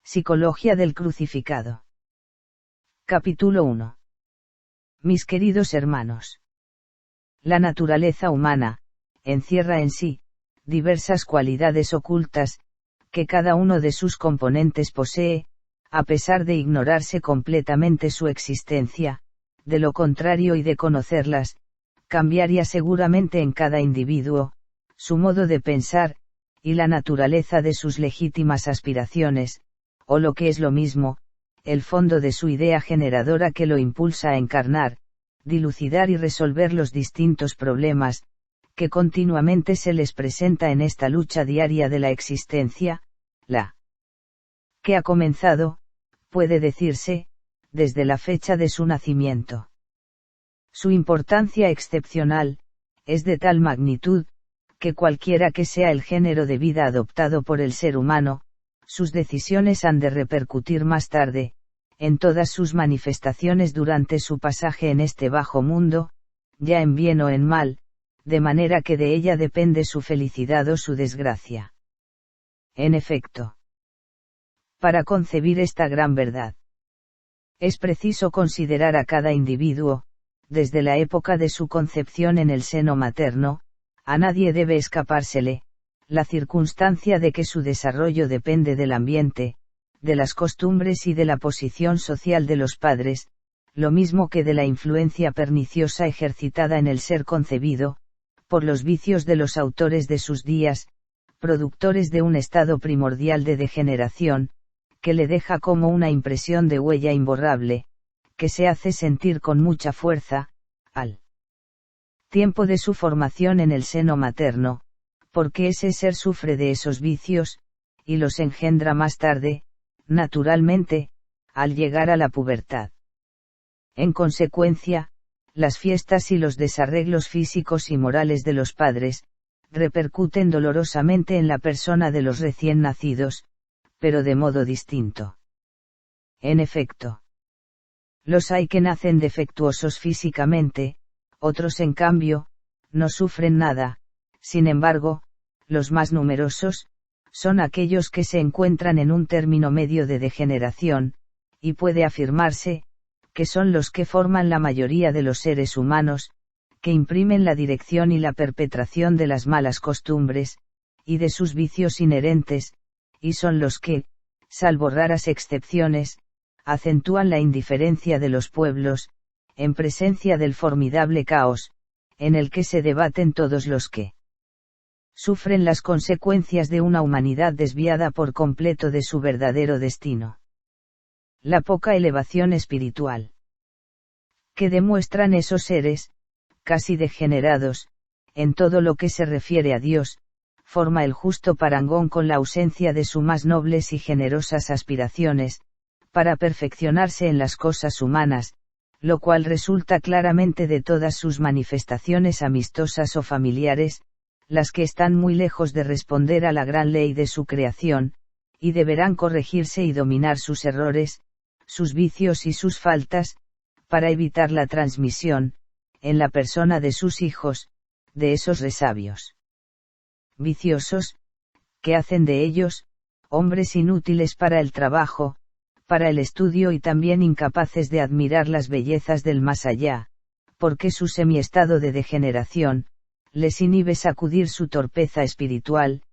Psicología del crucificado. Capítulo 1. Mis queridos hermanos. La naturaleza humana encierra en sí diversas cualidades ocultas, que cada uno de sus componentes posee, a pesar de ignorarse completamente su existencia. De lo contrario y de conocerlas, cambiaría seguramente en cada individuo su modo de pensar, y la naturaleza de sus legítimas aspiraciones, o lo que es lo mismo, el fondo de su idea generadora que lo impulsa a encarnar, dilucidar y resolver los distintos problemas, que continuamente se les presenta en esta lucha diaria de la existencia, la que ha comenzado, puede decirse, desde la fecha de su nacimiento. Su importancia excepcional es de tal magnitud, que cualquiera que sea el género de vida adoptado por el ser humano, sus decisiones han de repercutir más tarde, en todas sus manifestaciones durante su pasaje en este bajo mundo, ya en bien o en mal, de manera que de ella depende su felicidad o su desgracia. En efecto, para concebir esta gran verdad, es preciso considerar a cada individuo, desde la época de su concepción en el seno materno. A nadie debe escapársele la circunstancia de que su desarrollo depende del ambiente, de las costumbres y de la posición social de los padres, lo mismo que de la influencia perniciosa ejercitada en el ser concebido, por los vicios de los autores de sus días, productores de un estado primordial de degeneración, que le deja como una impresión de huella imborrable, que se hace sentir con mucha fuerza, al tiempo de su formación en el seno materno, porque ese ser sufre de esos vicios, y los engendra más tarde, naturalmente, al llegar a la pubertad. En consecuencia, las fiestas y los desarreglos físicos y morales de los padres, repercuten dolorosamente en la persona de los recién nacidos, pero de modo distinto. En efecto, los hay que nacen defectuosos físicamente, otros en cambio, no sufren nada. Sin embargo, los más numerosos, son aquellos que se encuentran en un término medio de degeneración, y puede afirmarse, que son los que forman la mayoría de los seres humanos, que imprimen la dirección y la perpetración de las malas costumbres, y de sus vicios inherentes, y son los que, salvo raras excepciones, acentúan la indiferencia de los pueblos, en presencia del formidable caos, en el que se debaten todos los que sufren las consecuencias de una humanidad desviada por completo de su verdadero destino. La poca elevación espiritual que demuestran esos seres, casi degenerados, en todo lo que se refiere a Dios, forma el justo parangón con la ausencia de sus más nobles y generosas aspiraciones, para perfeccionarse en las cosas humanas, lo cual resulta claramente de todas sus manifestaciones amistosas o familiares, las que están muy lejos de responder a la gran ley de su creación, y deberán corregirse y dominar sus errores, sus vicios y sus faltas, para evitar la transmisión, en la persona de sus hijos, de esos resabios viciosos, que hacen de ellos, hombres inútiles para el trabajo, para el estudio y también incapaces de admirar las bellezas del más allá, porque su semiestado de degeneración, les inhibe sacudir su torpeza espiritual,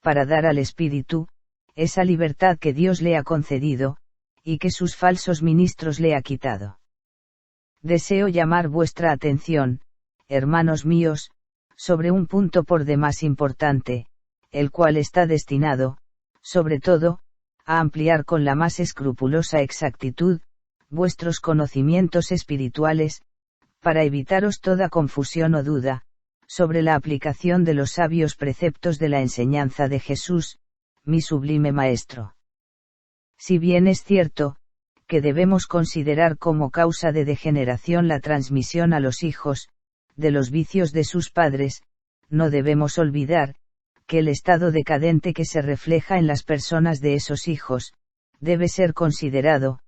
para dar al espíritu, esa libertad que Dios le ha concedido, y que sus falsos ministros le ha quitado. Deseo llamar vuestra atención, hermanos míos, sobre un punto por demás importante, el cual está destinado, sobre todo, a ampliar con la más escrupulosa exactitud, vuestros conocimientos espirituales, para evitaros toda confusión o duda, sobre la aplicación de los sabios preceptos de la enseñanza de Jesús, mi sublime Maestro. Si bien es cierto, que debemos considerar como causa de degeneración la transmisión a los hijos, de los vicios de sus padres, no debemos olvidar, que el estado decadente que se refleja en las personas de esos hijos, debe ser considerado,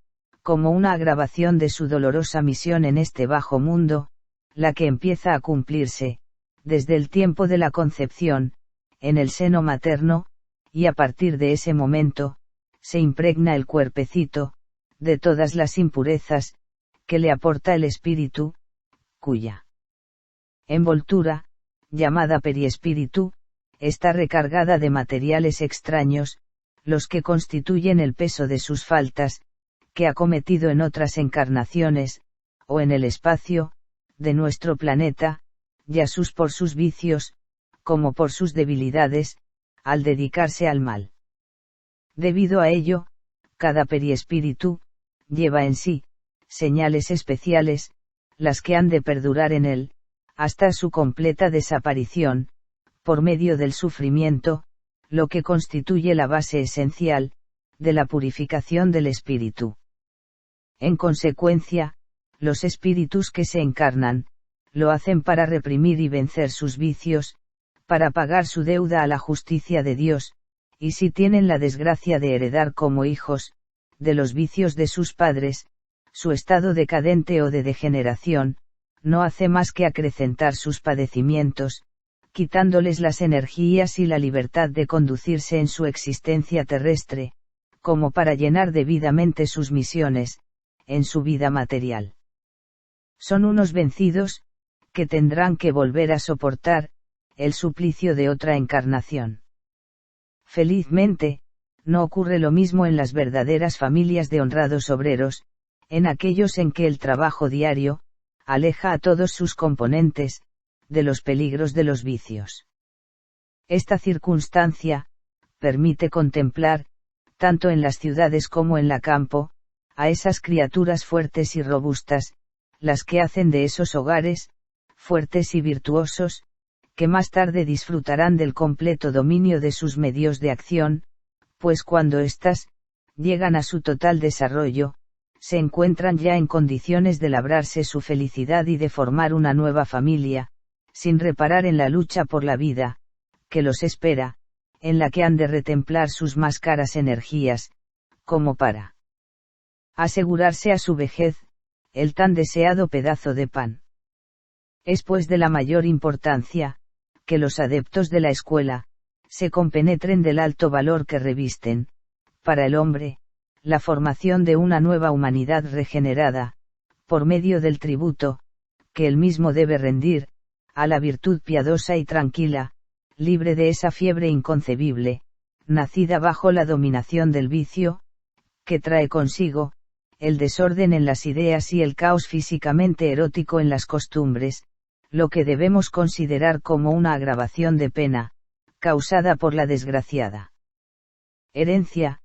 como una agravación de su dolorosa misión en este bajo mundo, la que empieza a cumplirse, desde el tiempo de la concepción, en el seno materno, y a partir de ese momento, se impregna el cuerpecito, de todas las impurezas, que le aporta el espíritu, cuya envoltura, llamada periespíritu, está recargada de materiales extraños, los que constituyen el peso de sus faltas, que ha cometido en otras encarnaciones, o en el espacio, de nuestro planeta, ya por sus vicios, como por sus debilidades, al dedicarse al mal. Debido a ello, cada periespíritu, lleva en sí, señales especiales, las que han de perdurar en él, hasta su completa desaparición, por medio del sufrimiento, lo que constituye la base esencial, de la purificación del espíritu. En consecuencia, los espíritus que se encarnan, lo hacen para reprimir y vencer sus vicios, para pagar su deuda a la justicia de Dios, y si tienen la desgracia de heredar como hijos, de los vicios de sus padres, su estado decadente o de degeneración, no hace más que acrecentar sus padecimientos, quitándoles las energías y la libertad de conducirse en su existencia terrestre, como para llenar debidamente sus misiones, en su vida material. Son unos vencidos, que tendrán que volver a soportar, el suplicio de otra encarnación. Felizmente, no ocurre lo mismo en las verdaderas familias de honrados obreros, en aquellos en que el trabajo diario, aleja a todos sus componentes, de los peligros de los vicios. Esta circunstancia, permite contemplar, tanto en las ciudades como en la campo, a esas criaturas fuertes y robustas, las que hacen de esos hogares, fuertes y virtuosos, que más tarde disfrutarán del completo dominio de sus medios de acción, pues cuando éstas, llegan a su total desarrollo, se encuentran ya en condiciones de labrarse su felicidad y de formar una nueva familia, sin reparar en la lucha por la vida, que los espera, en la que han de retemplar sus más caras energías, como para asegurarse a su vejez, el tan deseado pedazo de pan. Es pues de la mayor importancia, que los adeptos de la escuela, se compenetren del alto valor que revisten, para el hombre, la formación de una nueva humanidad regenerada, por medio del tributo, que él mismo debe rendir, a la virtud piadosa y tranquila, libre de esa fiebre inconcebible, nacida bajo la dominación del vicio, que trae consigo, el desorden en las ideas y el caos físicamente erótico en las costumbres, lo que debemos considerar como una agravación de pena, causada por la desgraciada herencia,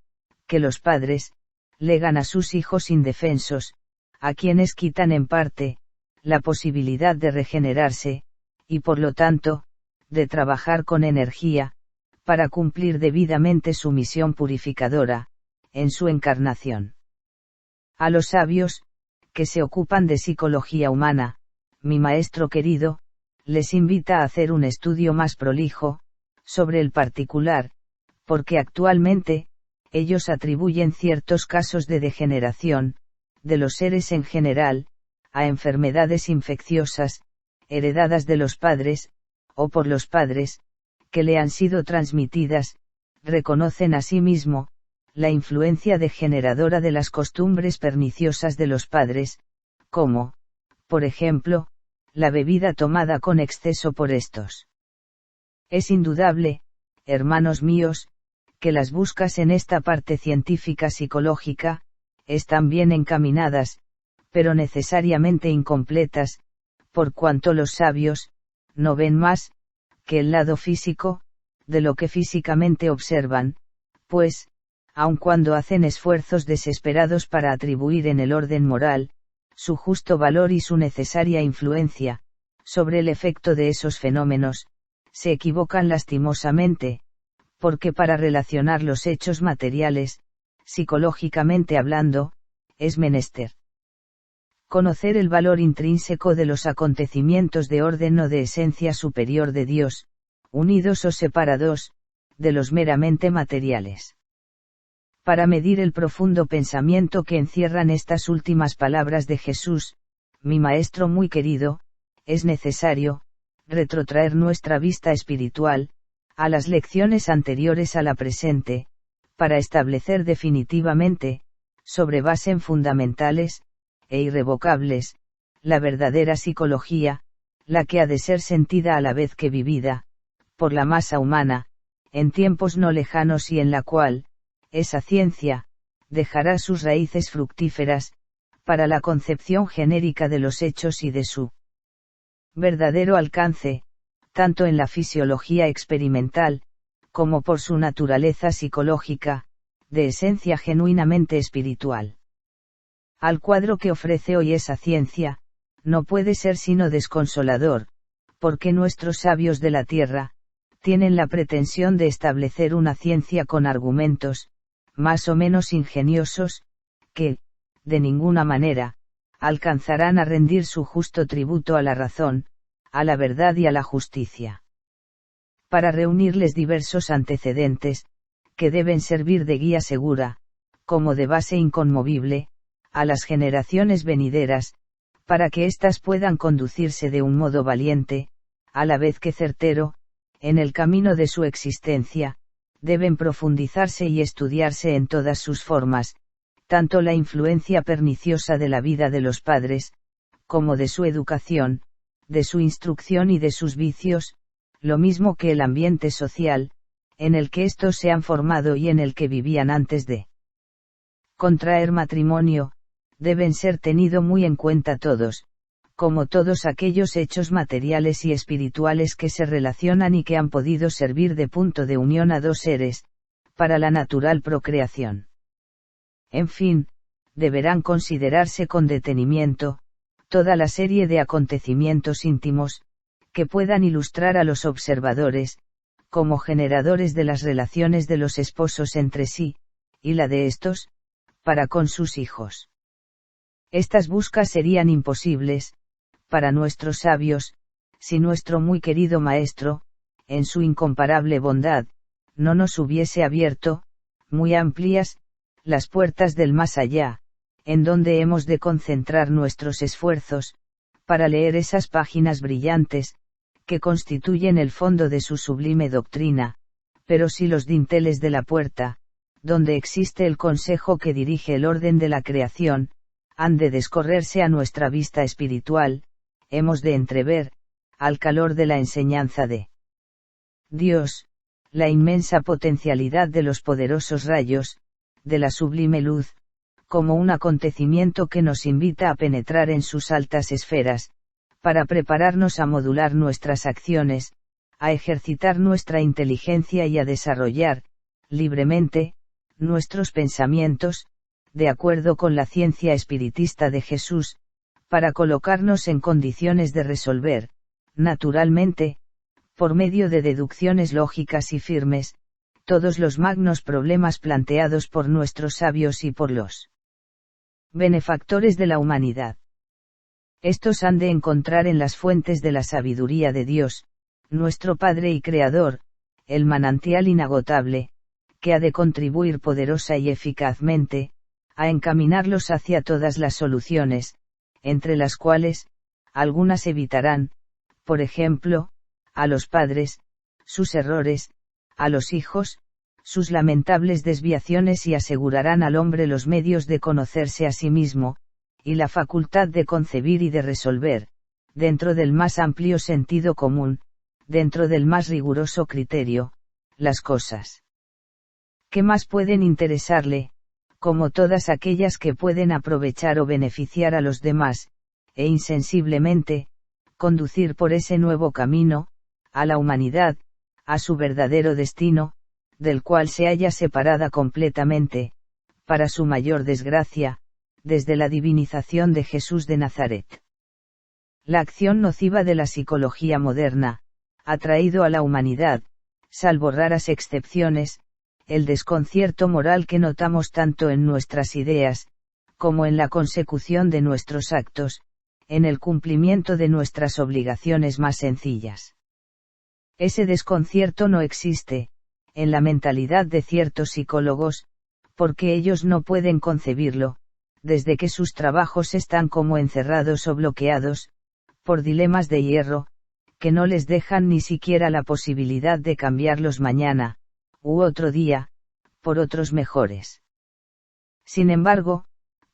que los padres, legan a sus hijos indefensos, a quienes quitan en parte, la posibilidad de regenerarse, y por lo tanto, de trabajar con energía, para cumplir debidamente su misión purificadora, en su encarnación. A los sabios, que se ocupan de psicología humana, mi maestro querido, les invita a hacer un estudio más prolijo, sobre el particular, porque actualmente, ellos atribuyen ciertos casos de degeneración, de los seres en general, a enfermedades infecciosas, heredadas de los padres, o por los padres, que le han sido transmitidas, reconocen asimismo, la influencia degeneradora de las costumbres perniciosas de los padres, como, por ejemplo, la bebida tomada con exceso por estos. Es indudable, hermanos míos, que las buscas en esta parte científica psicológica, están bien encaminadas, pero necesariamente incompletas, por cuanto los sabios, no ven más, que el lado físico, de lo que físicamente observan, pues, aun cuando hacen esfuerzos desesperados para atribuir en el orden moral, su justo valor y su necesaria influencia, sobre el efecto de esos fenómenos, se equivocan lastimosamente, porque para relacionar los hechos materiales, psicológicamente hablando, es menester conocer el valor intrínseco de los acontecimientos de orden o de esencia superior de Dios, unidos o separados, de los meramente materiales. Para medir el profundo pensamiento que encierran estas últimas palabras de Jesús, mi Maestro muy querido, es necesario, retrotraer nuestra vista espiritual, a las lecciones anteriores a la presente, para establecer definitivamente, sobre bases fundamentales, e irrevocables, la verdadera psicología, la que ha de ser sentida a la vez que vivida, por la masa humana, en tiempos no lejanos y en la cual, esa ciencia, dejará sus raíces fructíferas, para la concepción genérica de los hechos y de su verdadero alcance, tanto en la fisiología experimental, como por su naturaleza psicológica, de esencia genuinamente espiritual. Al cuadro que ofrece hoy esa ciencia, no puede ser sino desconsolador, porque nuestros sabios de la tierra, tienen la pretensión de establecer una ciencia con argumentos, más o menos ingeniosos, que, de ninguna manera, alcanzarán a rendir su justo tributo a la razón, a la verdad y a la justicia. Para reunirles diversos antecedentes, que deben servir de guía segura, como de base inconmovible, a las generaciones venideras, para que éstas puedan conducirse de un modo valiente, a la vez que certero, en el camino de su existencia, deben profundizarse y estudiarse en todas sus formas, tanto la influencia perniciosa de la vida de los padres, como de su educación, de su instrucción y de sus vicios, lo mismo que el ambiente social, en el que éstos se han formado y en el que vivían antes de contraer matrimonio, deben ser tenido muy en cuenta todos, como todos aquellos hechos materiales y espirituales que se relacionan y que han podido servir de punto de unión a dos seres, para la natural procreación. En fin, deberán considerarse con detenimiento, toda la serie de acontecimientos íntimos, que puedan ilustrar a los observadores, como generadores de las relaciones de los esposos entre sí, y la de estos, para con sus hijos. Estas buscas serían imposibles, para nuestros sabios, si nuestro muy querido Maestro, en su incomparable bondad, no nos hubiese abierto, muy amplias, las puertas del más allá, en donde hemos de concentrar nuestros esfuerzos, para leer esas páginas brillantes, que constituyen el fondo de su sublime doctrina, pero si los dinteles de la puerta, donde existe el consejo que dirige el orden de la creación, han de descorrerse a nuestra vista espiritual, hemos de entrever, al calor de la enseñanza de Dios, la inmensa potencialidad de los poderosos rayos, de la sublime luz, como un acontecimiento que nos invita a penetrar en sus altas esferas, para prepararnos a modular nuestras acciones, a ejercitar nuestra inteligencia y a desarrollar, libremente, nuestros pensamientos, de acuerdo con la ciencia espiritista de Jesús, para colocarnos en condiciones de resolver, naturalmente, por medio de deducciones lógicas y firmes, todos los magnos problemas planteados por nuestros sabios y por los benefactores de la humanidad. Estos han de encontrar en las fuentes de la sabiduría de Dios, nuestro Padre y Creador, el manantial inagotable, que ha de contribuir poderosa y eficazmente, a encaminarlos hacia todas las soluciones, entre las cuales, algunas evitarán, por ejemplo, a los padres, sus errores, a los hijos, sus lamentables desviaciones y asegurarán al hombre los medios de conocerse a sí mismo, y la facultad de concebir y de resolver, dentro del más amplio sentido común, dentro del más riguroso criterio, las cosas que más pueden interesarle, como todas aquellas que pueden aprovechar o beneficiar a los demás, e insensiblemente, conducir por ese nuevo camino, a la humanidad, a su verdadero destino, del cual se halla separada completamente, para su mayor desgracia, desde la divinización de Jesús de Nazaret. La acción nociva de la psicología moderna, ha traído a la humanidad, salvo raras excepciones, el desconcierto moral que notamos tanto en nuestras ideas, como en la consecución de nuestros actos, en el cumplimiento de nuestras obligaciones más sencillas. Ese desconcierto no existe, en la mentalidad de ciertos psicólogos, porque ellos no pueden concebirlo, desde que sus trabajos están como encerrados o bloqueados, por dilemas de hierro, que no les dejan ni siquiera la posibilidad de cambiarlos mañana, u otro día, por otros mejores. Sin embargo,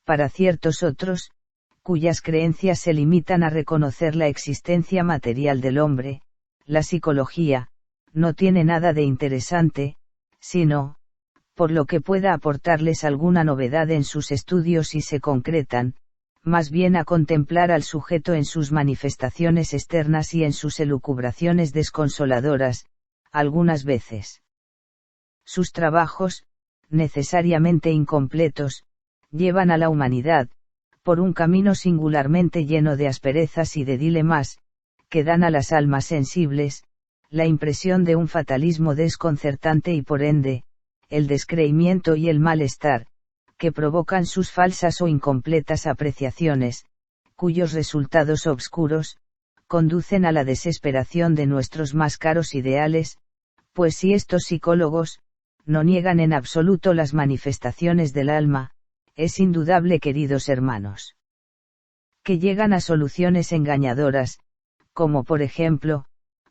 para ciertos otros, cuyas creencias se limitan a reconocer la existencia material del hombre, la psicología, no tiene nada de interesante, sino, por lo que pueda aportarles alguna novedad en sus estudios y se concretan, más bien a contemplar al sujeto en sus manifestaciones externas y en sus elucubraciones desconsoladoras, algunas veces. Sus trabajos, necesariamente incompletos, llevan a la humanidad, por un camino singularmente lleno de asperezas y de dilemas, que dan a las almas sensibles, la impresión de un fatalismo desconcertante y por ende, el descreimiento y el malestar, que provocan sus falsas o incompletas apreciaciones, cuyos resultados obscuros, conducen a la desesperación de nuestros más caros ideales, pues si estos psicólogos, no niegan en absoluto las manifestaciones del alma, es indudable, queridos hermanos, que llegan a soluciones engañadoras, como por ejemplo,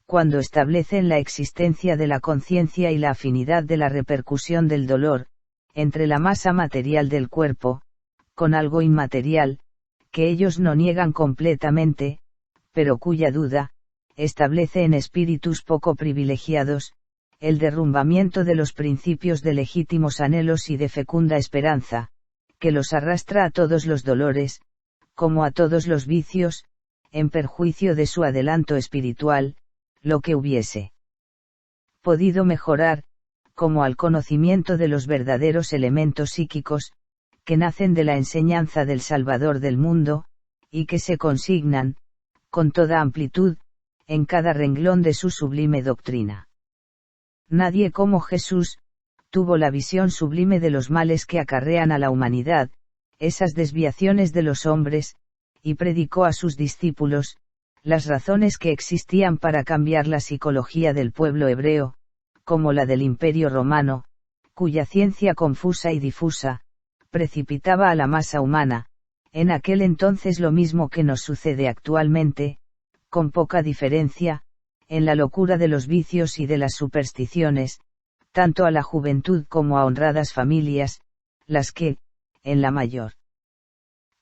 cuando establecen la existencia de la conciencia y la afinidad de la repercusión del dolor, entre la masa material del cuerpo, con algo inmaterial, que ellos no niegan completamente, pero cuya duda, establece en espíritus poco privilegiados, el derrumbamiento de los principios de legítimos anhelos y de fecunda esperanza, que los arrastra a todos los dolores, como a todos los vicios, en perjuicio de su adelanto espiritual, lo que hubiese podido mejorar, como al conocimiento de los verdaderos elementos psíquicos, que nacen de la enseñanza del Salvador del mundo, y que se consignan, con toda amplitud, en cada renglón de su sublime doctrina. Nadie como Jesús, tuvo la visión sublime de los males que acarrean a la humanidad, esas desviaciones de los hombres, y predicó a sus discípulos, las razones que existían para cambiar la psicología del pueblo hebreo, como la del Imperio Romano, cuya ciencia confusa y difusa, precipitaba a la masa humana, en aquel entonces lo mismo que nos sucede actualmente, con poca diferencia, en la locura de los vicios y de las supersticiones, tanto a la juventud como a honradas familias, las que, en la mayor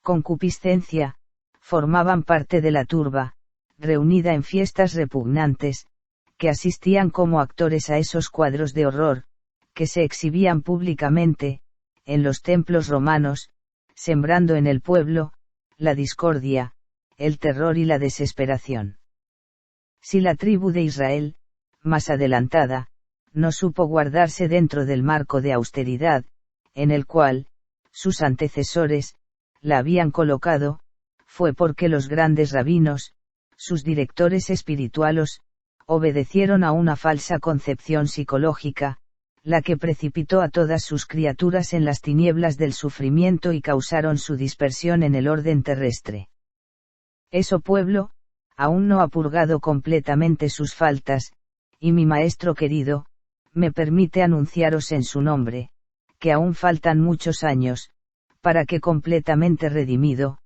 concupiscencia, formaban parte de la turba, reunida en fiestas repugnantes, que asistían como actores a esos cuadros de horror, que se exhibían públicamente, en los templos romanos, sembrando en el pueblo, la discordia, el terror y la desesperación. Si la tribu de Israel, más adelantada, no supo guardarse dentro del marco de austeridad, en el cual, sus antecesores, la habían colocado, fue porque los grandes rabinos, sus directores espirituales, obedecieron a una falsa concepción psicológica, la que precipitó a todas sus criaturas en las tinieblas del sufrimiento y causaron su dispersión en el orden terrestre. Eso pueblo, aún no ha purgado completamente sus faltas, y mi Maestro querido, me permite anunciaros en su nombre, que aún faltan muchos años, para que completamente redimido,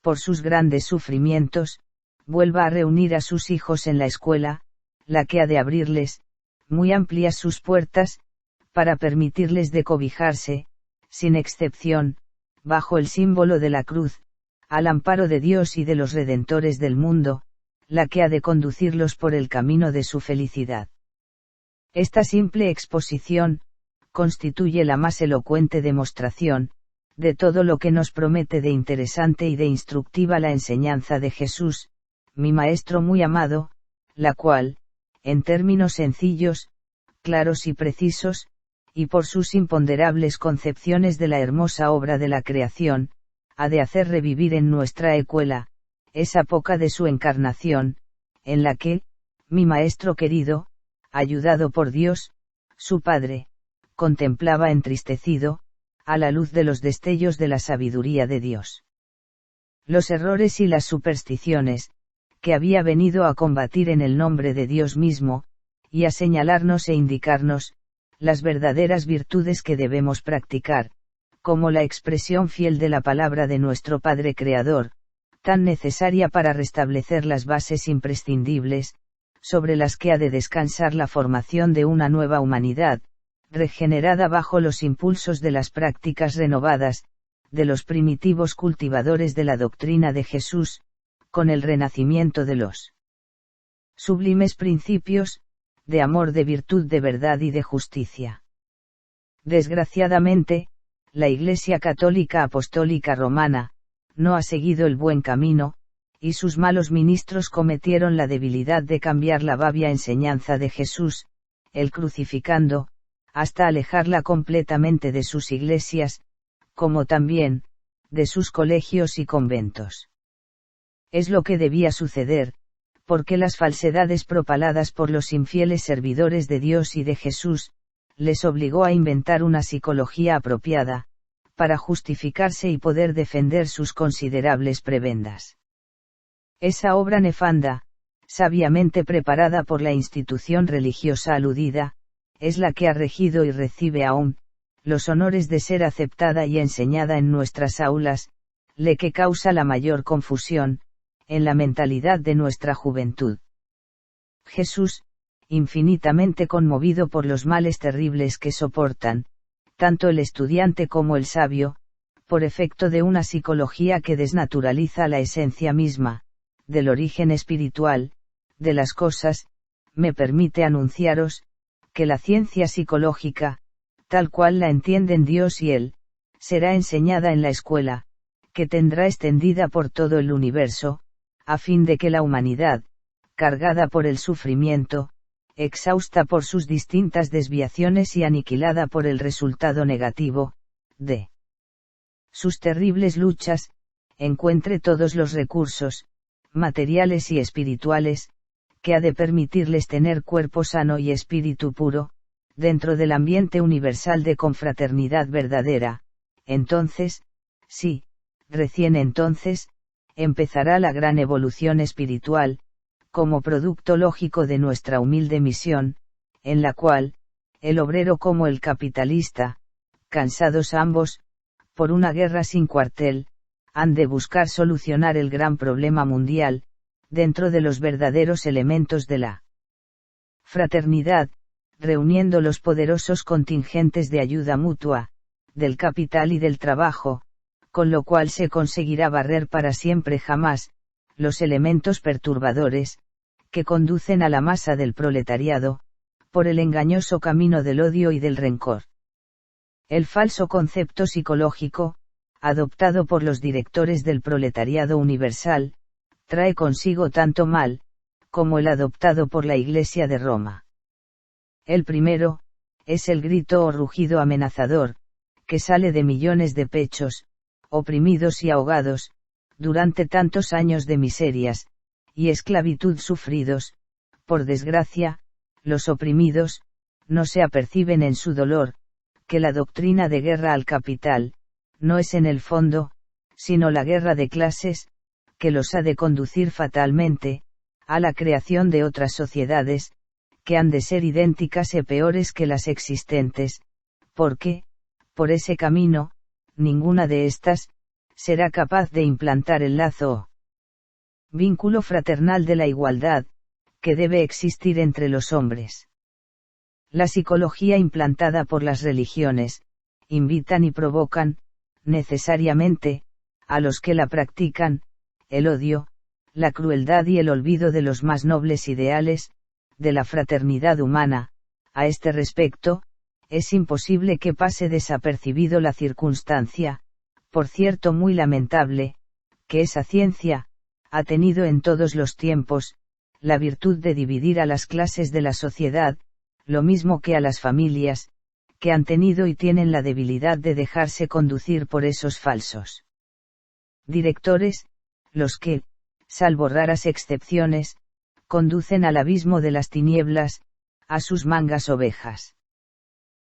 por sus grandes sufrimientos, vuelva a reunir a sus hijos en la escuela, la que ha de abrirles, muy amplias sus puertas, para permitirles de cobijarse, sin excepción, bajo el símbolo de la cruz, al amparo de Dios y de los redentores del mundo, la que ha de conducirlos por el camino de su felicidad. Esta simple exposición, constituye la más elocuente demostración, de todo lo que nos promete de interesante y de instructiva la enseñanza de Jesús, mi Maestro muy amado, la cual, en términos sencillos, claros y precisos, y por sus imponderables concepciones de la hermosa obra de la creación, ha de hacer revivir en nuestra escuela, esa época de su encarnación, en la que, mi Maestro querido, ayudado por Dios, su Padre, contemplaba entristecido, a la luz de los destellos de la sabiduría de Dios, los errores y las supersticiones, que había venido a combatir en el nombre de Dios mismo, y a señalarnos e indicarnos, las verdaderas virtudes que debemos practicar, como la expresión fiel de la palabra de nuestro Padre Creador, tan necesaria para restablecer las bases imprescindibles, sobre las que ha de descansar la formación de una nueva humanidad, regenerada bajo los impulsos de las prácticas renovadas, de los primitivos cultivadores de la doctrina de Jesús, con el renacimiento de los sublimes principios, de amor, de virtud, de verdad y de justicia. Desgraciadamente, la Iglesia Católica Apostólica Romana, no ha seguido el buen camino, y sus malos ministros cometieron la debilidad de cambiar la babia enseñanza de Jesús, el crucificando, hasta alejarla completamente de sus iglesias, como también, de sus colegios y conventos. Es lo que debía suceder, porque las falsedades propaladas por los infieles servidores de Dios y de Jesús, les obligó a inventar una psicología apropiada, para justificarse y poder defender sus considerables prebendas. Esa obra nefanda, sabiamente preparada por la institución religiosa aludida, es la que ha regido y recibe aún los honores de ser aceptada y enseñada en nuestras aulas, le que causa la mayor confusión en la mentalidad de nuestra juventud. Jesús, infinitamente conmovido por los males terribles que soportan, tanto el estudiante como el sabio, por efecto de una psicología que desnaturaliza la esencia misma, del origen espiritual, de las cosas, me permite anunciaros, que la ciencia psicológica, tal cual la entienden Dios y Él, será enseñada en la escuela, que tendrá extendida por todo el universo, a fin de que la humanidad, cargada por el sufrimiento, exhausta por sus distintas desviaciones y aniquilada por el resultado negativo, de sus terribles luchas, encuentre todos los recursos, materiales y espirituales, que ha de permitirles tener cuerpo sano y espíritu puro, dentro del ambiente universal de confraternidad verdadera. Entonces, sí, recién entonces, empezará la gran evolución espiritual, como producto lógico de nuestra humilde misión, en la cual, el obrero como el capitalista, cansados ambos, por una guerra sin cuartel, han de buscar solucionar el gran problema mundial, dentro de los verdaderos elementos de la fraternidad, reuniendo los poderosos contingentes de ayuda mutua, del capital y del trabajo, con lo cual se conseguirá barrer para siempre jamás, los elementos perturbadores, que conducen a la masa del proletariado, por el engañoso camino del odio y del rencor. El falso concepto psicológico, adoptado por los directores del proletariado universal, trae consigo tanto mal, como el adoptado por la Iglesia de Roma. El primero, es el grito o rugido amenazador, que sale de millones de pechos, oprimidos y ahogados, durante tantos años de miserias y esclavitud sufridos. Por desgracia, los oprimidos, no se aperciben en su dolor, que la doctrina de guerra al capital, no es en el fondo, sino la guerra de clases, que los ha de conducir fatalmente, a la creación de otras sociedades, que han de ser idénticas e peores que las existentes, porque, por ese camino, ninguna de estas, será capaz de implantar el lazo o vínculo fraternal de la igualdad, que debe existir entre los hombres. La psicología implantada por las religiones, invitan y provocan, necesariamente, a los que la practican, el odio, la crueldad y el olvido de los más nobles ideales, de la fraternidad humana. A este respecto, es imposible que pase desapercibido la circunstancia, por cierto muy lamentable, que esa ciencia, ha tenido en todos los tiempos, la virtud de dividir a las clases de la sociedad, lo mismo que a las familias, que han tenido y tienen la debilidad de dejarse conducir por esos falsos directores, los que, salvo raras excepciones, conducen al abismo de las tinieblas, a sus mangas ovejas.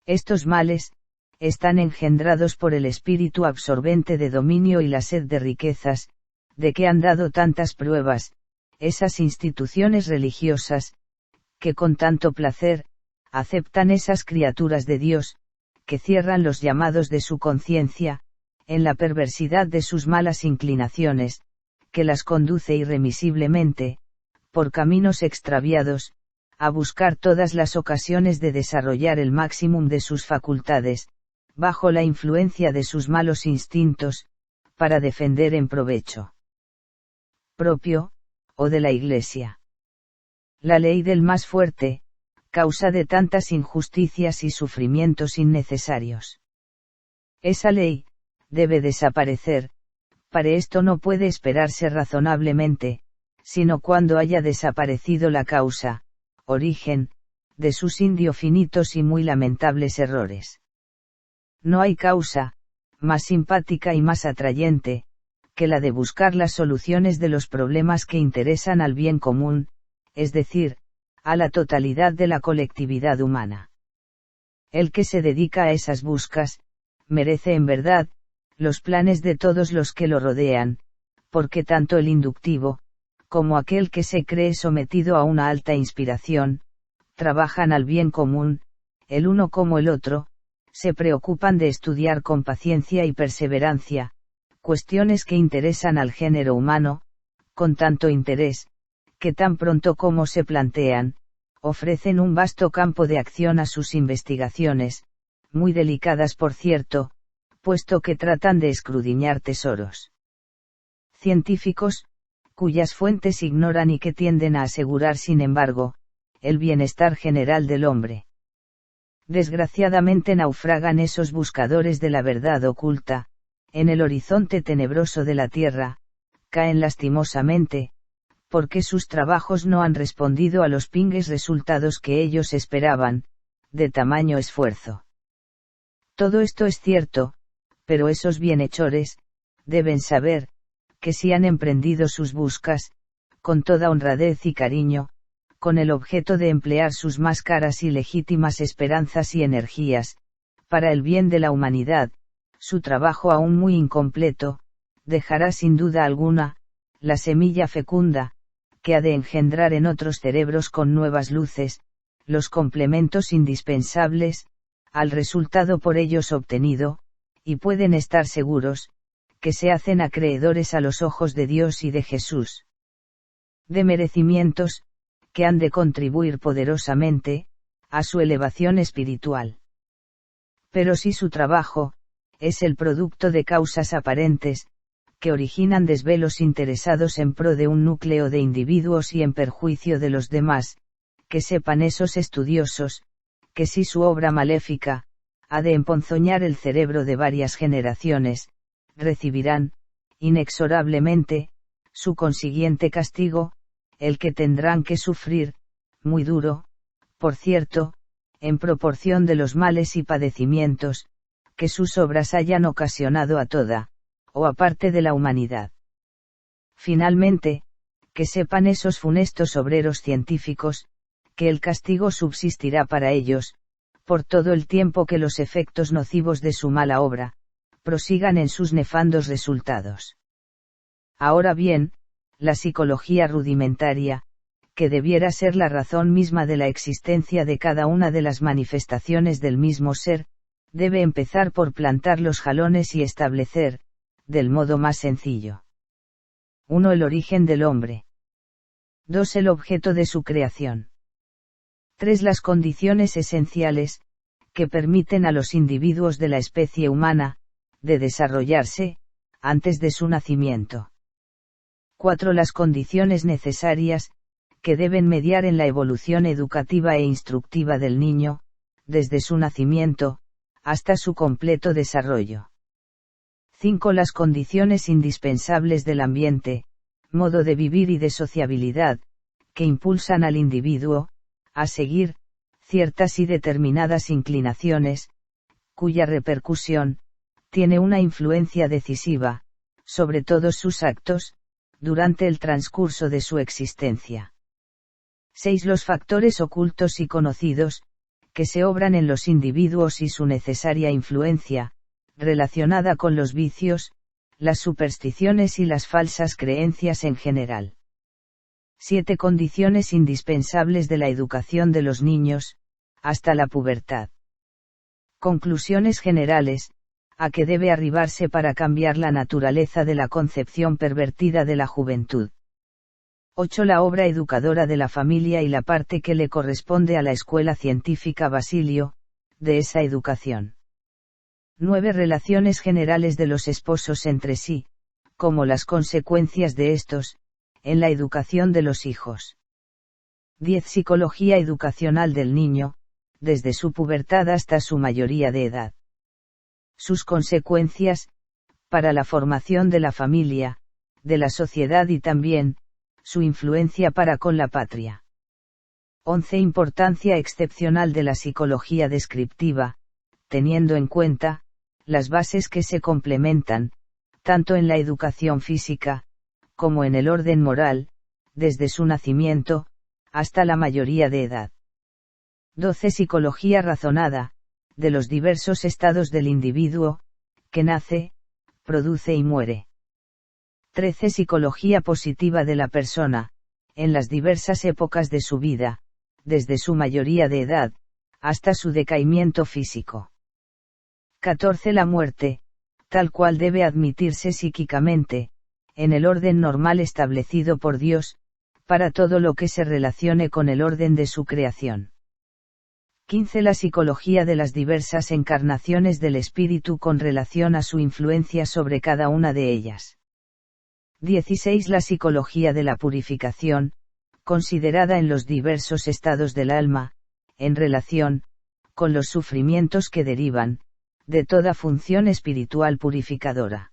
Estos males, están engendrados por el espíritu absorbente de dominio y la sed de riquezas, de que han dado tantas pruebas, esas instituciones religiosas, que con tanto placer, aceptan esas criaturas de Dios, que cierran los llamados de su conciencia, en la perversidad de sus malas inclinaciones, que las conduce irremisiblemente, por caminos extraviados, a buscar todas las ocasiones de desarrollar el máximo de sus facultades, bajo la influencia de sus malos instintos, para defender en provecho propio, o de la Iglesia. La ley del más fuerte, causa de tantas injusticias y sufrimientos innecesarios. Esa ley, debe desaparecer, para esto no puede esperarse razonablemente, sino cuando haya desaparecido la causa, origen, de sus finitos y muy lamentables errores. No hay causa, más simpática y más atrayente, que la de buscar las soluciones de los problemas que interesan al bien común, es decir, a la totalidad de la colectividad humana. El que se dedica a esas buscas, merece en verdad, los planes de todos los que lo rodean, porque tanto el inductivo, como aquel que se cree sometido a una alta inspiración, trabajan al bien común, el uno como el otro, se preocupan de estudiar con paciencia y perseverancia, cuestiones que interesan al género humano, con tanto interés, que tan pronto como se plantean, ofrecen un vasto campo de acción a sus investigaciones, muy delicadas por cierto, puesto que tratan de escudriñar tesoros científicos, cuyas fuentes ignoran y que tienden a asegurar sin embargo, el bienestar general del hombre. Desgraciadamente naufragan esos buscadores de la verdad oculta, en el horizonte tenebroso de la tierra, caen lastimosamente, porque sus trabajos no han respondido a los pingues resultados que ellos esperaban, de tamaño esfuerzo. Todo esto es cierto, pero esos bienhechores, deben saber, que si han emprendido sus buscas, con toda honradez y cariño, con el objeto de emplear sus más caras y legítimas esperanzas y energías, para el bien de la humanidad, su trabajo aún muy incompleto, dejará sin duda alguna, la semilla fecunda, que ha de engendrar en otros cerebros con nuevas luces, los complementos indispensables, al resultado por ellos obtenido, y pueden estar seguros, que se hacen acreedores a los ojos de Dios y de Jesús. De merecimientos, que han de contribuir poderosamente, a su elevación espiritual. Pero si su trabajo, es el producto de causas aparentes, que originan desvelos interesados en pro de un núcleo de individuos y en perjuicio de los demás, que sepan esos estudiosos, que si su obra maléfica, ha de emponzoñar el cerebro de varias generaciones, recibirán, inexorablemente, su consiguiente castigo, el que tendrán que sufrir, muy duro, por cierto, en proporción de los males y padecimientos, que sus obras hayan ocasionado a toda, o a parte de la humanidad. Finalmente, que sepan esos funestos obreros científicos, que el castigo subsistirá para ellos, por todo el tiempo que los efectos nocivos de su mala obra, prosigan en sus nefandos resultados. Ahora bien, la psicología rudimentaria, que debiera ser la razón misma de la existencia de cada una de las manifestaciones del mismo ser, debe empezar por plantar los jalones y establecer, del modo más sencillo. 1. El origen del hombre. 2. El objeto de su creación. 3. Las condiciones esenciales, que permiten a los individuos de la especie humana, de desarrollarse, antes de su nacimiento. 4. Las condiciones necesarias, que deben mediar en la evolución educativa e instructiva del niño, desde su nacimiento, hasta su completo desarrollo. 5. Las condiciones indispensables del ambiente, modo de vivir y de sociabilidad, que impulsan al individuo, a seguir, ciertas y determinadas inclinaciones, cuya repercusión, tiene una influencia decisiva, sobre todos sus actos, durante el transcurso de su existencia. 6. Los factores ocultos y conocidos, que se obran en los individuos y su necesaria influencia, relacionada con los vicios, las supersticiones y las falsas creencias en general. 7. Condiciones indispensables de la educación de los niños, hasta la pubertad. Conclusiones generales, a que debe arribarse para cambiar la naturaleza de la concepción pervertida de la juventud. 8. La obra educadora de la familia y la parte que le corresponde a la Escuela Científica Basilio, de esa educación. 9. Relaciones generales de los esposos entre sí, como las consecuencias de estos, en la educación de los hijos. 10. Psicología educacional del niño, desde su pubertad hasta su mayoría de edad. Sus consecuencias, para la formación de la familia, de la sociedad y también, su influencia para con la patria. 11. Importancia excepcional de la psicología descriptiva, teniendo en cuenta, las bases que se complementan, tanto en la educación física, como en el orden moral, desde su nacimiento, hasta la mayoría de edad. 12. Psicología razonada, de los diversos estados del individuo, que nace, produce y muere. 13. Psicología positiva de la persona, en las diversas épocas de su vida, desde su mayoría de edad, hasta su decaimiento físico. 14. La muerte, tal cual debe admitirse psíquicamente, en el orden normal establecido por Dios, para todo lo que se relacione con el orden de su creación. 15. La psicología de las diversas encarnaciones del espíritu con relación a su influencia sobre cada una de ellas. 16. La psicología de la purificación, considerada en los diversos estados del alma, en relación, con los sufrimientos que derivan, de toda función espiritual purificadora.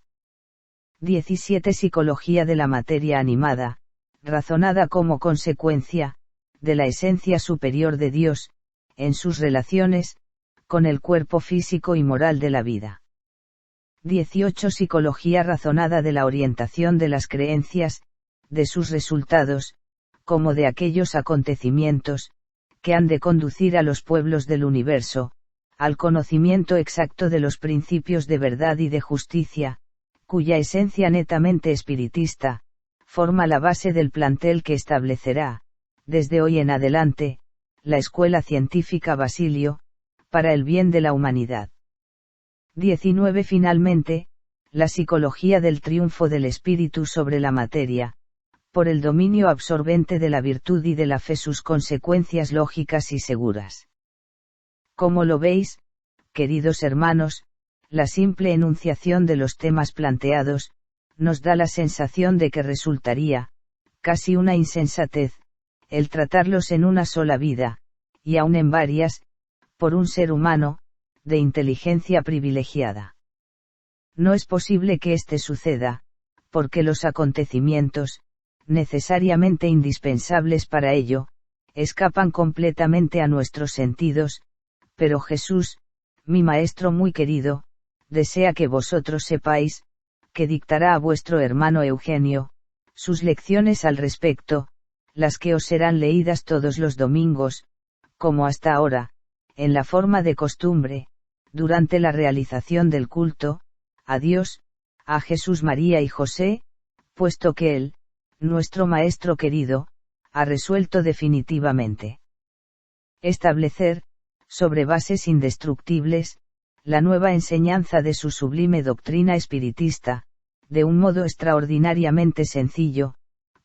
17. Psicología de la materia animada, razonada como consecuencia, de la esencia superior de Dios, en sus relaciones, con el cuerpo físico y moral de la vida. 18. Psicología razonada de la orientación de las creencias, de sus resultados, como de aquellos acontecimientos, que han de conducir a los pueblos del universo, al conocimiento exacto de los principios de verdad y de justicia, cuya esencia netamente espiritista, forma la base del plantel que establecerá, desde hoy en adelante, la Escuela Científica Basilio, para el bien de la humanidad. 19. Finalmente, la psicología del triunfo del espíritu sobre la materia, por el dominio absorbente de la virtud y de la fe, sus consecuencias lógicas y seguras. Como lo veis, queridos hermanos, la simple enunciación de los temas planteados, nos da la sensación de que resultaría, casi una insensatez, el tratarlos en una sola vida, y aun en varias, por un ser humano, de inteligencia privilegiada. No es posible que esto suceda, porque los acontecimientos, necesariamente indispensables para ello, escapan completamente a nuestros sentidos, pero Jesús, mi Maestro muy querido, desea que vosotros sepáis, que dictará a vuestro hermano Eugenio, sus lecciones al respecto, las que os serán leídas todos los domingos, como hasta ahora, en la forma de costumbre, durante la realización del culto, a Dios, a Jesús, María y José, puesto que Él, nuestro Maestro querido, ha resuelto definitivamente establecer, sobre bases indestructibles, la nueva enseñanza de su sublime doctrina espiritista, de un modo extraordinariamente sencillo,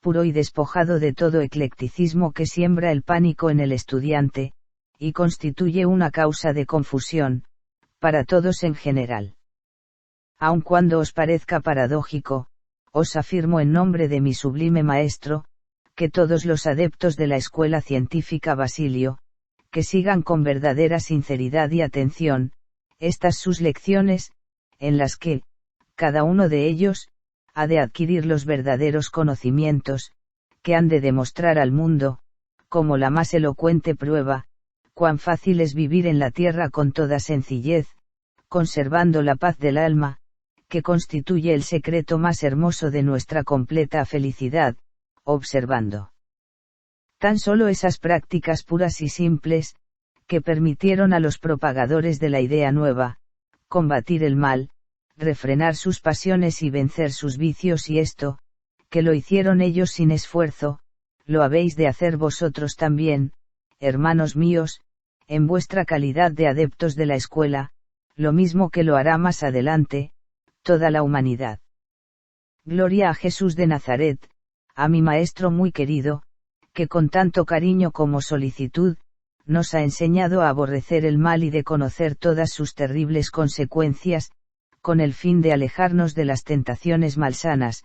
puro y despojado de todo eclecticismo que siembra el pánico en el estudiante, y constituye una causa de confusión, para todos en general. Aun cuando os parezca paradójico, os afirmo en nombre de mi sublime Maestro, que todos los adeptos de la Escuela Científica Basilio, que sigan con verdadera sinceridad y atención, estas sus lecciones, en las que, cada uno de ellos, ha de adquirir los verdaderos conocimientos, que han de demostrar al mundo, como la más elocuente prueba, cuán fácil es vivir en la tierra con toda sencillez, conservando la paz del alma, que constituye el secreto más hermoso de nuestra completa felicidad, observando tan solo esas prácticas puras y simples, que permitieron a los propagadores de la idea nueva, combatir el mal, refrenar sus pasiones y vencer sus vicios, y esto, que lo hicieron ellos sin esfuerzo, lo habéis de hacer vosotros también, hermanos míos, en vuestra calidad de adeptos de la escuela, lo mismo que lo hará más adelante, toda la humanidad. Gloria a Jesús de Nazaret, a mi maestro muy querido, que con tanto cariño como solicitud, nos ha enseñado a aborrecer el mal y de conocer todas sus terribles consecuencias, con el fin de alejarnos de las tentaciones malsanas,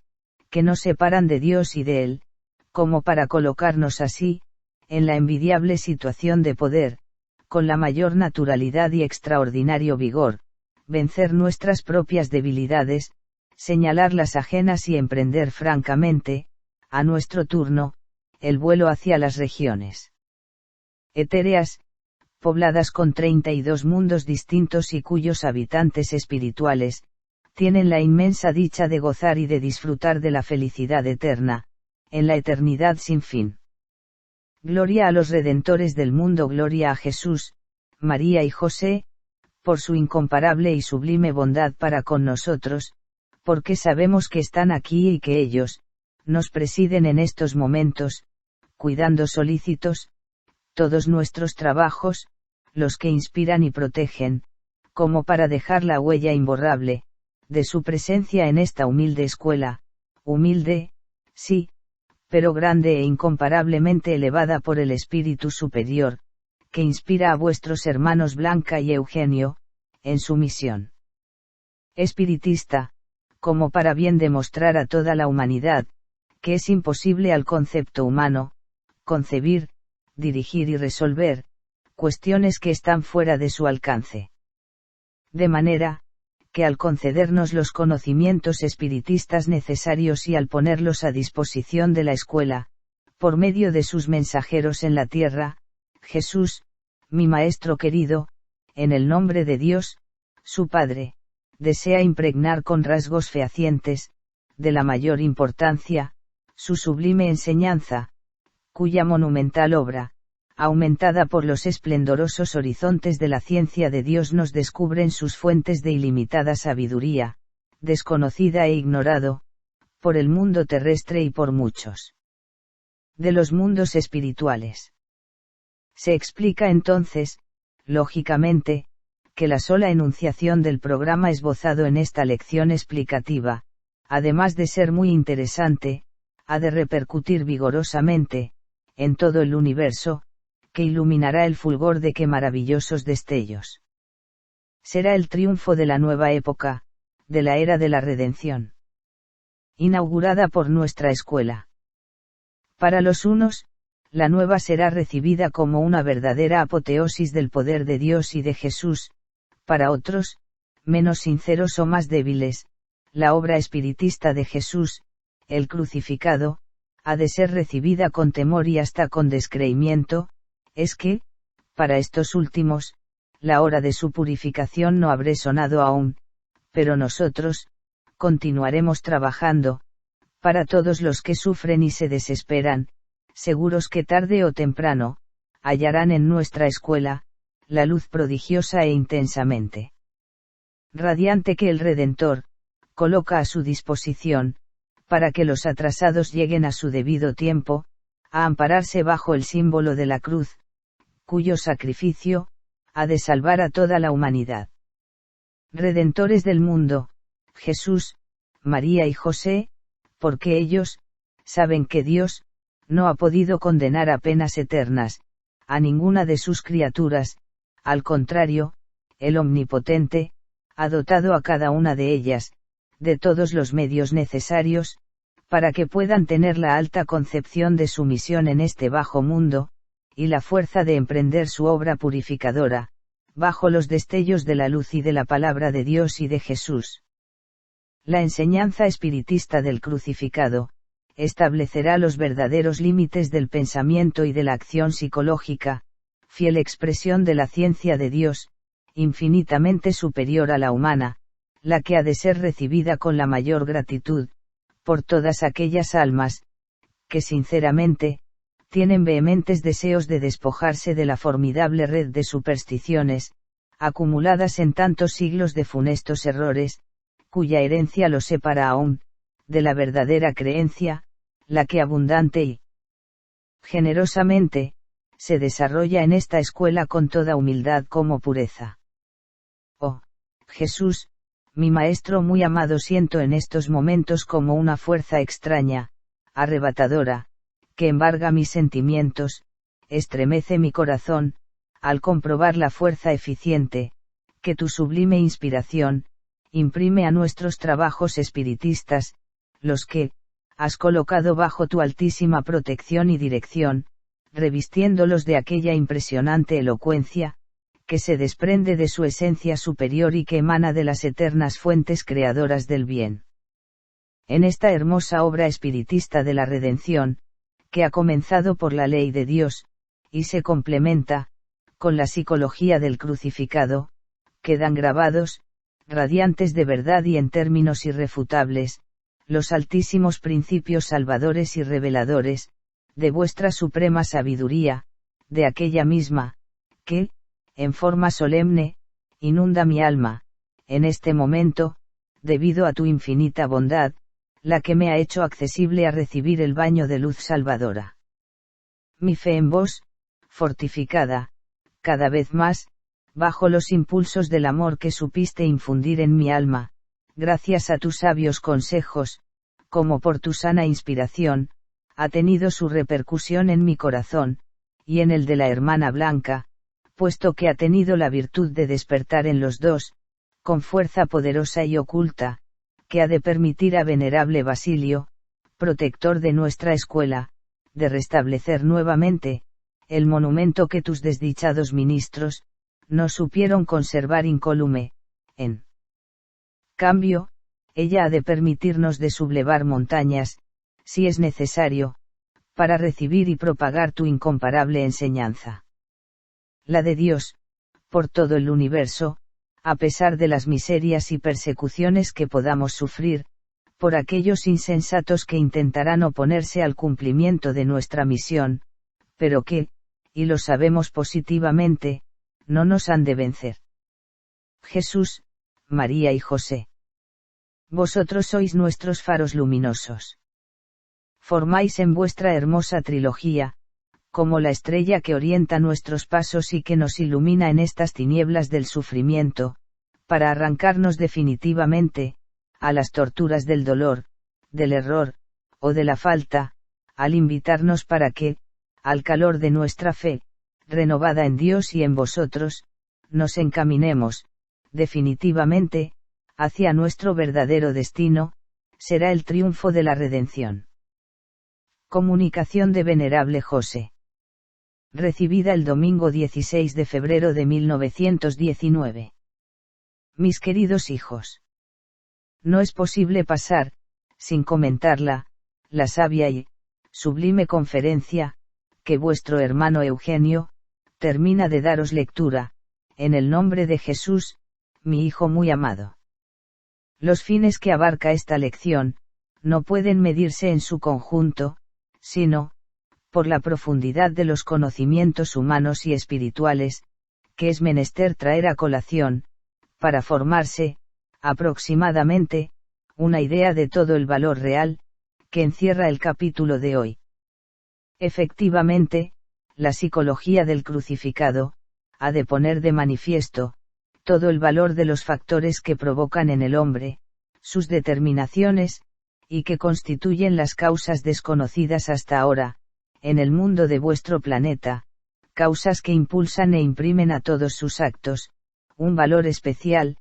que nos separan de Dios y de Él, como para colocarnos así, en la envidiable situación de poder, con la mayor naturalidad y extraordinario vigor, vencer nuestras propias debilidades, señalar las ajenas y emprender francamente, a nuestro turno, el vuelo hacia las regiones etéreas, pobladas con 32 mundos distintos y cuyos habitantes espirituales, tienen la inmensa dicha de gozar y de disfrutar de la felicidad eterna, en la eternidad sin fin. Gloria a los redentores del mundo, gloria a Jesús, María y José, por su incomparable y sublime bondad para con nosotros, porque sabemos que están aquí y que ellos, nos presiden en estos momentos, cuidando solícitos, todos nuestros trabajos, los que inspiran y protegen, como para dejar la huella imborrable, de su presencia en esta humilde escuela, humilde, sí, pero grande e incomparablemente elevada por el Espíritu Superior, que inspira a vuestros hermanos Blanca y Eugenio, en su misión espiritista, como para bien demostrar a toda la humanidad, que es imposible al concepto humano, concebir, dirigir y resolver, cuestiones que están fuera de su alcance. De manera, que al concedernos los conocimientos espiritistas necesarios y al ponerlos a disposición de la escuela, por medio de sus mensajeros en la tierra, Jesús, mi Maestro querido, en el nombre de Dios, su Padre, desea impregnar con rasgos fehacientes, de la mayor importancia, su sublime enseñanza, cuya monumental obra, aumentada por los esplendorosos horizontes de la ciencia de Dios, nos descubren sus fuentes de ilimitada sabiduría, desconocida e ignorado, por el mundo terrestre y por muchos de los mundos espirituales. Se explica entonces, lógicamente, que la sola enunciación del programa esbozado en esta lección explicativa, además de ser muy interesante, ha de repercutir vigorosamente, en todo el universo, que iluminará el fulgor de qué maravillosos destellos. Será el triunfo de la nueva época, de la era de la redención, inaugurada por nuestra escuela. Para los unos, la nueva será recibida como una verdadera apoteosis del poder de Dios y de Jesús, para otros, menos sinceros o más débiles, la obra espiritista de Jesús, el crucificado, ha de ser recibida con temor y hasta con descreimiento. Es que, para estos últimos, la hora de su purificación no habré sonado aún, pero nosotros, continuaremos trabajando, para todos los que sufren y se desesperan, seguros que tarde o temprano, hallarán en nuestra escuela, la luz prodigiosa e intensamente radiante que el Redentor, coloca a su disposición, para que los atrasados lleguen a su debido tiempo, a ampararse bajo el símbolo de la cruz, cuyo sacrificio, ha de salvar a toda la humanidad. Redentores del mundo, Jesús, María y José, porque ellos, saben que Dios, no ha podido condenar a penas eternas, a ninguna de sus criaturas, al contrario, el Omnipotente, ha dotado a cada una de ellas, de todos los medios necesarios, para que puedan tener la alta concepción de su misión en este bajo mundo, y la fuerza de emprender su obra purificadora, bajo los destellos de la luz y de la palabra de Dios y de Jesús. La enseñanza espiritista del crucificado, establecerá los verdaderos límites del pensamiento y de la acción psicológica, fiel expresión de la ciencia de Dios, infinitamente superior a la humana, la que ha de ser recibida con la mayor gratitud, por todas aquellas almas, que sinceramente, tienen vehementes deseos de despojarse de la formidable red de supersticiones, acumuladas en tantos siglos de funestos errores, cuya herencia los separa aún, de la verdadera creencia, la que abundante y generosamente, se desarrolla en esta escuela con toda humildad como pureza. Oh, Jesús, mi Maestro muy amado, siento en estos momentos como una fuerza extraña, arrebatadora, que embarga mis sentimientos, estremece mi corazón, al comprobar la fuerza eficiente, que tu sublime inspiración, imprime a nuestros trabajos espiritistas, los que, has colocado bajo tu altísima protección y dirección, revistiéndolos de aquella impresionante elocuencia, que se desprende de su esencia superior y que emana de las eternas fuentes creadoras del bien. En esta hermosa obra espiritista de la redención, que ha comenzado por la ley de Dios, y se complementa, con la psicología del crucificado, quedan grabados, radiantes de verdad y en términos irrefutables, los altísimos principios salvadores y reveladores, de vuestra suprema sabiduría, de aquella misma, que, en forma solemne, inunda mi alma, en este momento, debido a tu infinita bondad, la que me ha hecho accesible a recibir el baño de luz salvadora. Mi fe en vos, fortificada, cada vez más, bajo los impulsos del amor que supiste infundir en mi alma, gracias a tus sabios consejos, como por tu sana inspiración, ha tenido su repercusión en mi corazón, y en el de la hermana Blanca, puesto que ha tenido la virtud de despertar en los dos, con fuerza poderosa y oculta, que ha de permitir a venerable Basilio, protector de nuestra escuela, de restablecer nuevamente, el monumento que tus desdichados ministros, no supieron conservar incólume, en cambio, ella ha de permitirnos de sublevar montañas, si es necesario, para recibir y propagar tu incomparable enseñanza. La de Dios, por todo el universo, a pesar de las miserias y persecuciones que podamos sufrir, por aquellos insensatos que intentarán oponerse al cumplimiento de nuestra misión, pero que, y lo sabemos positivamente, no nos han de vencer. Jesús, María y José. Vosotros sois nuestros faros luminosos. Formáis en vuestra hermosa trilogía, como la estrella que orienta nuestros pasos y que nos ilumina en estas tinieblas del sufrimiento, para arrancarnos definitivamente, a las torturas del dolor, del error, o de la falta, al invitarnos para que, al calor de nuestra fe, renovada en Dios y en vosotros, nos encaminemos, definitivamente, hacia nuestro verdadero destino, será el triunfo de la redención. Comunicación de Venerable José. Recibida el domingo 16 de febrero de 1919. Mis queridos hijos. No es posible pasar, sin comentarla, la sabia y sublime conferencia, que vuestro hermano Eugenio, termina de daros lectura, en el nombre de Jesús, mi Hijo muy amado. Los fines que abarca esta lección, no pueden medirse en su conjunto, sino, por la profundidad de los conocimientos humanos y espirituales, que es menester traer a colación, para formarse, aproximadamente, una idea de todo el valor real, que encierra el capítulo de hoy. Efectivamente, la psicología del crucificado, ha de poner de manifiesto, todo el valor de los factores que provocan en el hombre, sus determinaciones, y que constituyen las causas desconocidas hasta ahora, en el mundo de vuestro planeta, causas que impulsan e imprimen a todos sus actos, un valor especial,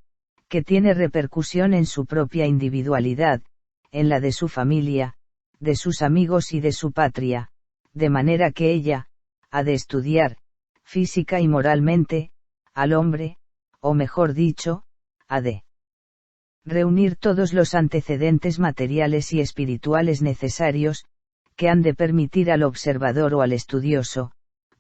que tiene repercusión en su propia individualidad, en la de su familia, de sus amigos y de su patria, de manera que ella, ha de estudiar, física y moralmente, al hombre, o mejor dicho, ha de reunir todos los antecedentes materiales y espirituales necesarios, que han de permitir al observador o al estudioso,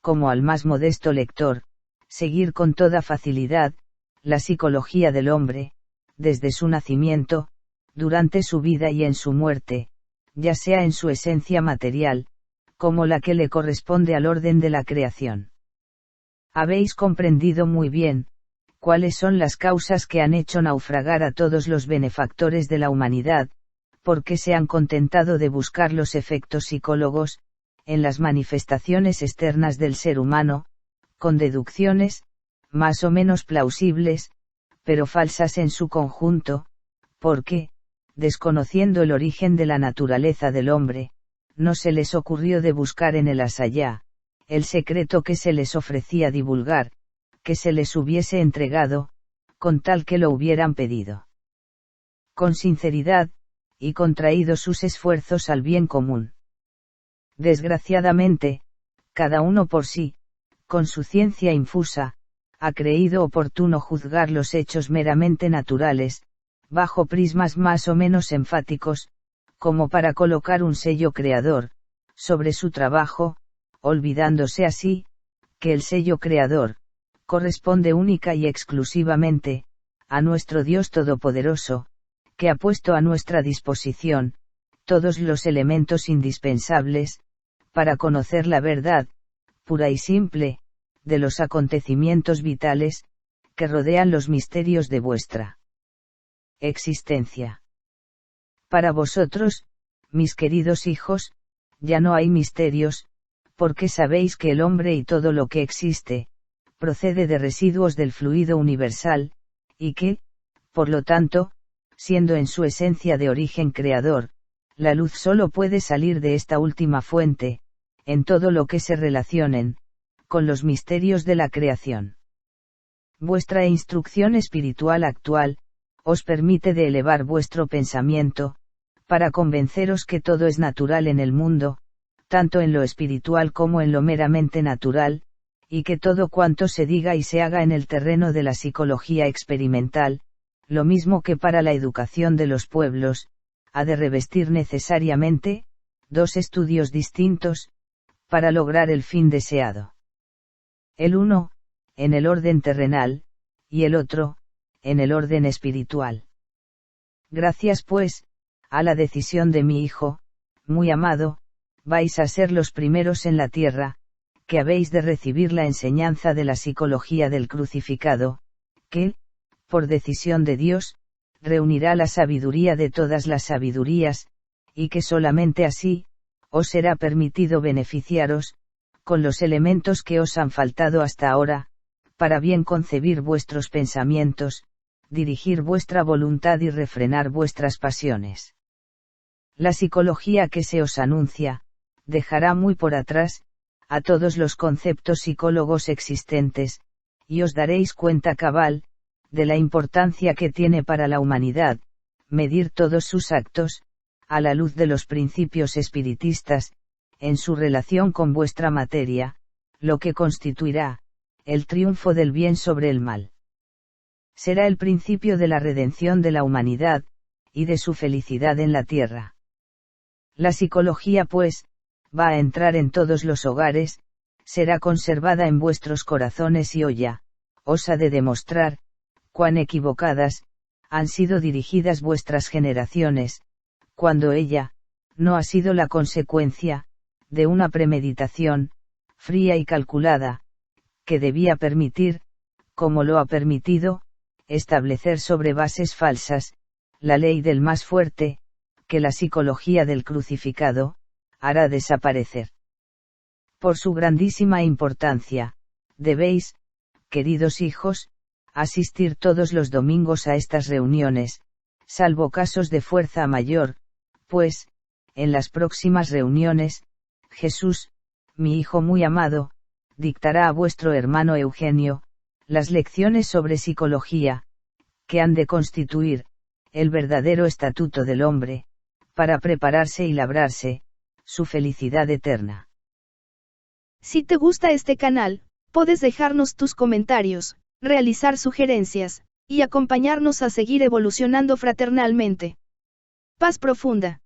como al más modesto lector, seguir con toda facilidad, la psicología del hombre, desde su nacimiento, durante su vida y en su muerte, ya sea en su esencia material, como la que le corresponde al orden de la creación. Habéis comprendido muy bien, cuáles son las causas que han hecho naufragar a todos los benefactores de la humanidad, porque se han contentado de buscar los efectos psicólogos, en las manifestaciones externas del ser humano, con deducciones, más o menos plausibles, pero falsas en su conjunto, porque, desconociendo el origen de la naturaleza del hombre, no se les ocurrió de buscar en el asallá, el secreto que se les ofrecía divulgar, que se les hubiese entregado, con tal que lo hubieran pedido. Con sinceridad, y contraído sus esfuerzos al bien común. Desgraciadamente, cada uno por sí, con su ciencia infusa, ha creído oportuno juzgar los hechos meramente naturales, bajo prismas más o menos enfáticos, como para colocar un sello creador, sobre su trabajo, olvidándose así, que el sello creador, corresponde única y exclusivamente, a nuestro Dios Todopoderoso, que ha puesto a nuestra disposición, todos los elementos indispensables, para conocer la verdad, pura y simple, de los acontecimientos vitales, que rodean los misterios de vuestra existencia. Para vosotros, mis queridos hijos, ya no hay misterios, porque sabéis que el hombre y todo lo que existe, procede de residuos del fluido universal, y que, por lo tanto, siendo en su esencia de origen creador, la luz solo puede salir de esta última fuente, en todo lo que se relacionen, con los misterios de la creación. Vuestra instrucción espiritual actual, os permite de elevar vuestro pensamiento, para convenceros que todo es natural en el mundo, tanto en lo espiritual como en lo meramente natural, y que todo cuanto se diga y se haga en el terreno de la psicología experimental, lo mismo que para la educación de los pueblos, ha de revestir necesariamente, dos estudios distintos, para lograr el fin deseado. El uno, en el orden terrenal, y el otro, en el orden espiritual. Gracias pues, a la decisión de mi Hijo, muy amado, vais a ser los primeros en la tierra, que habéis de recibir la enseñanza de la psicología del crucificado, que, por decisión de Dios, reunirá la sabiduría de todas las sabidurías, y que solamente así, os será permitido beneficiaros, con los elementos que os han faltado hasta ahora, para bien concebir vuestros pensamientos, dirigir vuestra voluntad y refrenar vuestras pasiones. La psicología que se os anuncia, dejará muy por atrás, a todos los conceptos psicólogos existentes, y os daréis cuenta cabal, de la importancia que tiene para la humanidad, medir todos sus actos, a la luz de los principios espiritistas, en su relación con vuestra materia, lo que constituirá, el triunfo del bien sobre el mal. Será el principio de la redención de la humanidad, y de su felicidad en la tierra. La psicología pues, va a entrar en todos los hogares, será conservada en vuestros corazones y os ha de demostrar, cuán equivocadas, han sido dirigidas vuestras generaciones, cuando ella, no ha sido la consecuencia, de una premeditación, fría y calculada, que debía permitir, como lo ha permitido, establecer sobre bases falsas, la ley del más fuerte, que la psicología del crucificado, hará desaparecer. Por su grandísima importancia, debéis, queridos hijos, asistir todos los domingos a estas reuniones, salvo casos de fuerza mayor, pues, en las próximas reuniones, Jesús, mi Hijo muy amado, dictará a vuestro hermano Eugenio, las lecciones sobre psicología, que han de constituir, el verdadero estatuto del hombre, para prepararse y labrarse, su felicidad eterna. Si te gusta este canal, puedes dejarnos tus comentarios, realizar sugerencias, y acompañarnos a seguir evolucionando fraternalmente. Paz profunda.